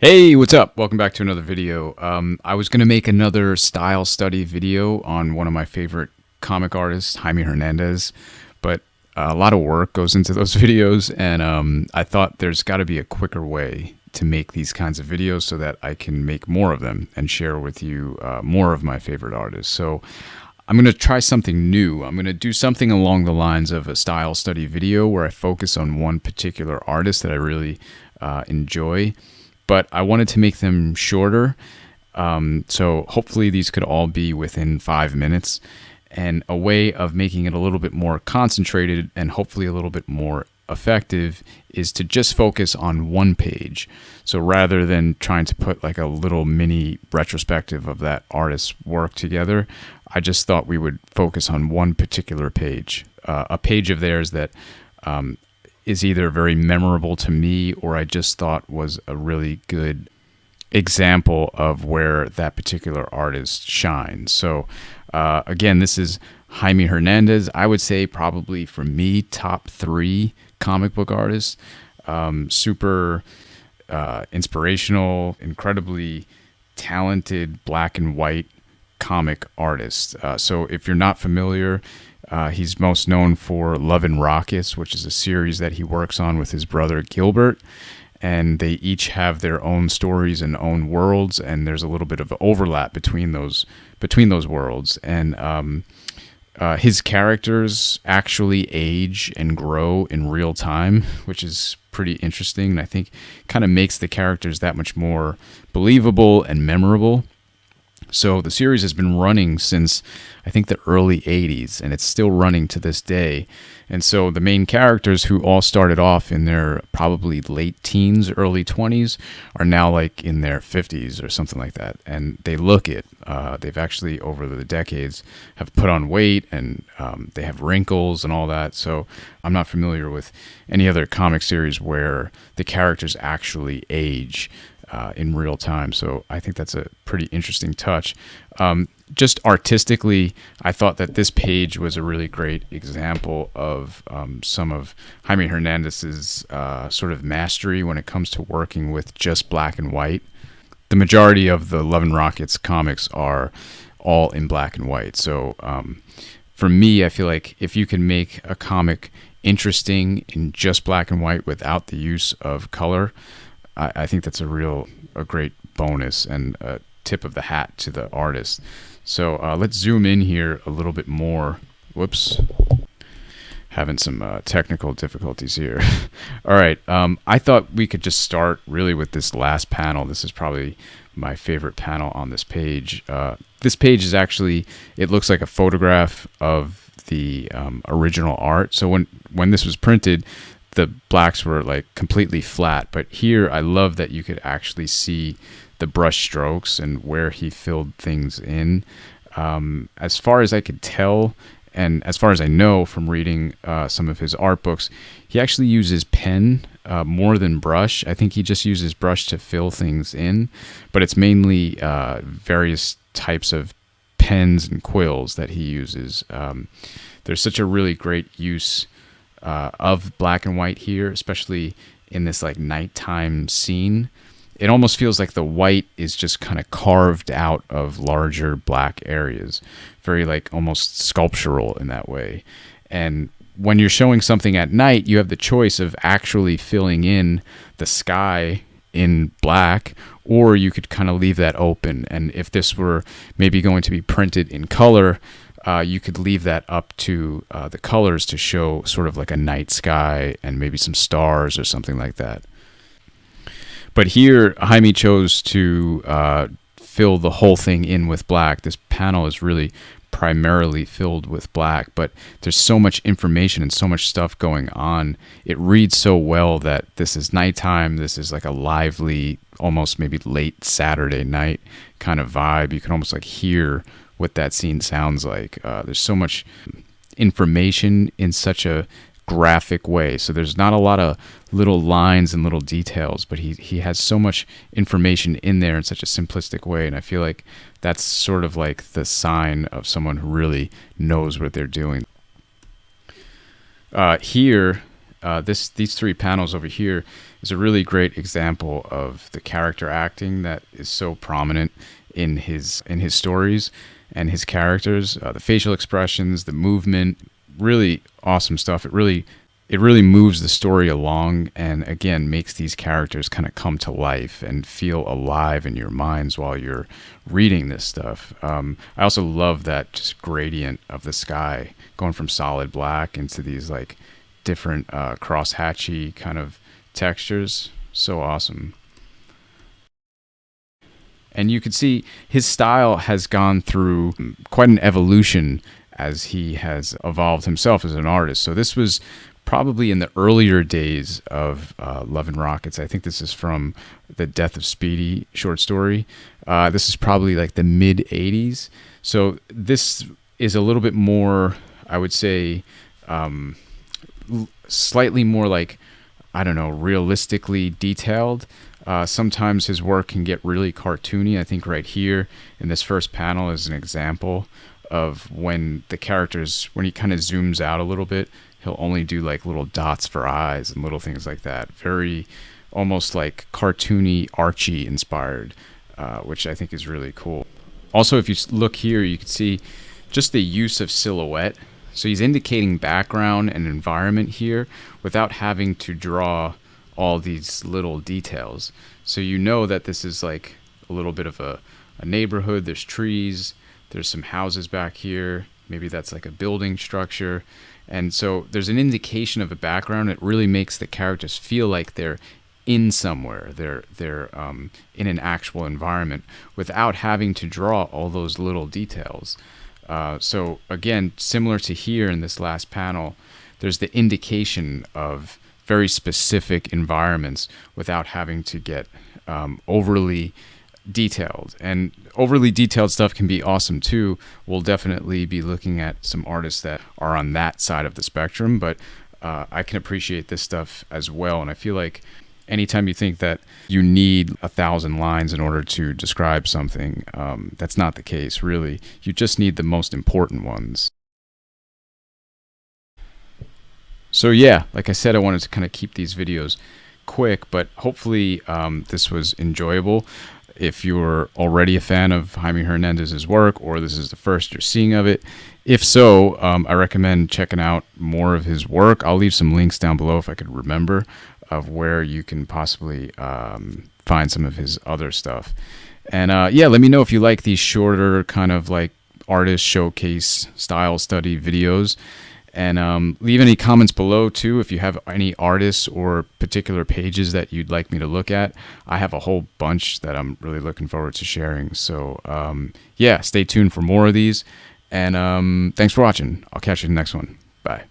Hey, what's up? Welcome back to another video. I was going to make another style study video on one of my favorite comic artists, Jaime Hernandez, but a lot of work goes into those videos, and I thought there's got to be a quicker way to make these kinds of videos so that I can make more of them and share with you more of my favorite artists. So I'm going to try something new. I'm going to do something along the lines of a style study video where I focus on one particular artist that I really enjoy, but I wanted to make them shorter. So hopefully these could all be within 5 minutes. And a way of making it a little bit more concentrated and hopefully a little bit more effective is to just focus on one page. So rather than trying to put like a little mini retrospective of that artist's work together, I just thought we would focus on one particular page, a page of theirs that is either very memorable to me or I just thought was a really good example of where that particular artist shines. So again, this is Jaime Hernandez. I would say probably for me, top 3 comic book artists. Super inspirational, incredibly talented black and white comic artist. So if you're not familiar, he's most known for Love and Rockets, which is a series that he works on with his brother Gilbert, and they each have their own stories and own worlds, and there's a little bit of overlap between those worlds. And his characters actually age and grow in real time, which is pretty interesting, and I think kind of makes the characters that much more believable and memorable. So the series has been running since, I think, the early 80s, and it's still running to this day. And so the main characters, who all started off in their probably late teens, early 20s, are now like in their 50s or something like that. And they look it. They've actually, over the decades, have put on weight, and they have wrinkles and all that. So I'm not familiar with any other comic series where the characters actually age in real time. So I think that's a pretty interesting touch. Just artistically, I thought that this page was a really great example of some of Jaime Hernandez's sort of mastery when it comes to working with just black and white. The majority of the Love and Rockets comics are all in black and white. So for me, I feel like if you can make a comic interesting in just black and white without the use of color, I think that's a great bonus and a tip of the hat to the artist. So let's zoom in here a little bit more. Whoops. Having some technical difficulties here. All right. I thought we could just start really with this last panel. This is probably my favorite panel on this page. This page is actually, it looks like a photograph of the original art. So when this was printed, the blacks were like completely flat, but here I love that you could actually see the brush strokes and where he filled things in. As far as I could tell, and as far as I know from reading some of his art books, he actually uses pen more than brush. I think he just uses brush to fill things in, but it's mainly various types of pens and quills that he uses. There's such a really great use of black and white here, especially in this like nighttime scene. It almost feels like the white is just kind of carved out of larger black areas, very like almost sculptural in that way. And when you're showing something at night, you have the choice of actually filling in the sky in black, or you could kind of leave that open. And if this were maybe going to be printed in color, you could leave that up to the colors to show sort of like a night sky and maybe some stars or something like that. But here, Jaime chose to fill the whole thing in with black. This panel is really primarily filled with black, but there's so much information and so much stuff going on. It reads so well that this is nighttime. This is like a lively, almost maybe late Saturday night kind of vibe. You can almost like hear what that scene sounds like. There's so much information in such a graphic way. So there's not a lot of little lines and little details, but he has so much information in there in such a simplistic way. And I feel like that's sort of like the sign of someone who really knows what they're doing. Here, these three panels over here is a really great example of the character acting that is so prominent in his stories and his characters. The facial expressions, the movement, really awesome stuff. It really moves the story along, and again makes these characters kind of come to life and feel alive in your minds while you're reading this stuff. I also love that just gradient of the sky going from solid black into these like different cross-hatchy kind of textures. So awesome. And you can see his style has gone through quite an evolution as he has evolved himself as an artist. So this was probably in the earlier days of Love and Rockets. I think this is from the Death of Speedy short story. This is probably like the mid 80s. So this is a little bit more, I would say, slightly more like, I don't know, realistically detailed. Sometimes his work can get really cartoony. I think right here in this first panel is an example of when the characters, when he kind of zooms out a little bit, he'll only do like little dots for eyes and little things like that. Very almost like cartoony, Archie inspired, which I think is really cool. Also, if you look here, you can see just the use of silhouette. So he's indicating background and environment here without having to draw all these little details. So you know that this is like a little bit of a neighborhood. There's trees, there's some houses back here. Maybe that's like a building structure. And so there's an indication of a background. It really makes the characters feel like they're in somewhere. They're in an actual environment without having to draw all those little details. So again, similar to here in this last panel, there's the indication of very specific environments without having to get overly detailed. And overly detailed stuff can be awesome too. We'll definitely be looking at some artists that are on that side of the spectrum, but I can appreciate this stuff as well. And I feel like anytime you think that you need 1,000 lines in order to describe something, that's not the case, really. You just need the most important ones. So yeah, like I said, I wanted to kind of keep these videos quick, but hopefully this was enjoyable. If you're already a fan of Jaime Hernandez's work, or this is the first you're seeing of it, if so, I recommend checking out more of his work. I'll leave some links down below if I could remember of where you can possibly find some of his other stuff. And yeah, let me know if you like these shorter kind of like artist showcase style study videos. And leave any comments below too if you have any artists or particular pages that you'd like me to look at. I have a whole bunch that I'm really looking forward to sharing. So yeah, stay tuned for more of these. And thanks for watching. I'll catch you in the next one. Bye.